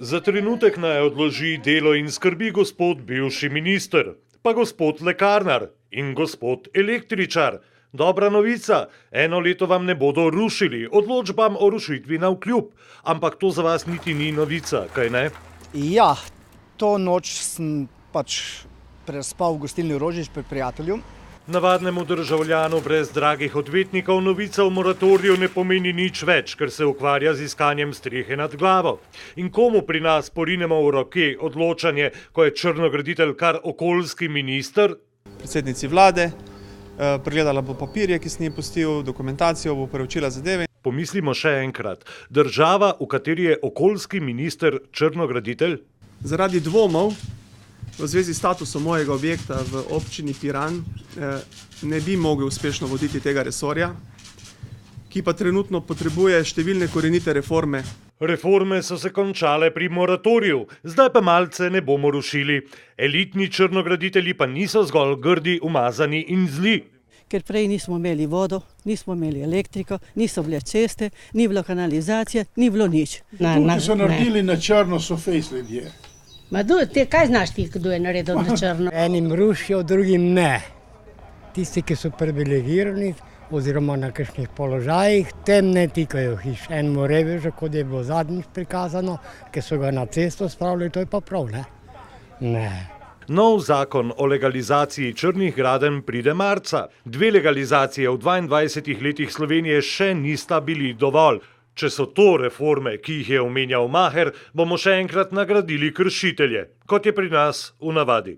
Za trenutek naj odloži delo in skrbi gospod bivši minister, pa gospod lekarnar in gospod električar. Dobra novica, 1 leto vam ne bodo rušili, odločbam o rušitvi navkljub, ampak to za vas niti ni novica, kaj ne? Ja, to noč sem prespal v gostilni Rožič pri prijatelju. Navadnemu državljanu brez dragih odvetnikov novica o moratoriju ne pomeni nič več, ker se ukvarja z iskanjem strehe nad glavo. In komu pri nas porinemo v roke odločanje, ko je črnograditelj kar okoljski minister? Predsednici vlade, pregledala bo papirje, ki sem jih pustil, dokumentacijo, bo preučila zadeve. Pomislimo še enkrat, država, v kateri je okoljski minister črnograditelj? Zaradi dvomov v zvezi s statusom mojega objekta v občini Piran ne bi mogel uspešno voditi tega resorja, ki pa trenutno potrebuje številne korenite reforme. Reforme so se končale pri moratoriju, zdaj pa malce ne bomo rušili. Elitni črnograditelji pa niso zgolj grdi, umazani in zli. Ker prej nismo imeli vodo, nismo imeli elektriko, niso bile ceste, ni bilo kanalizacije, ni bilo nič. Tukaj so naredili na črno, so fejs ljudje. Kaj znaš ti, kdo je naredil na črno? Enim rušijo, drugim ne. Tisti, ki so privilegirani oziroma na kakšnih položajih, tem ne tikajo hiš. Enemu revežu, kot je bilo zadnjič prikazano, ki so ga na cesto spravili, to je pa prav, ne? Ne. Nov zakon o legalizaciji črnih gradenj pride marca. 2 legalizacije v 22 letih Slovenije še nista bili dovolj. Če so to reforme, ki jih je omenjal Maher, bomo še enkrat nagradili kršitelje, kot je pri nas v navadi.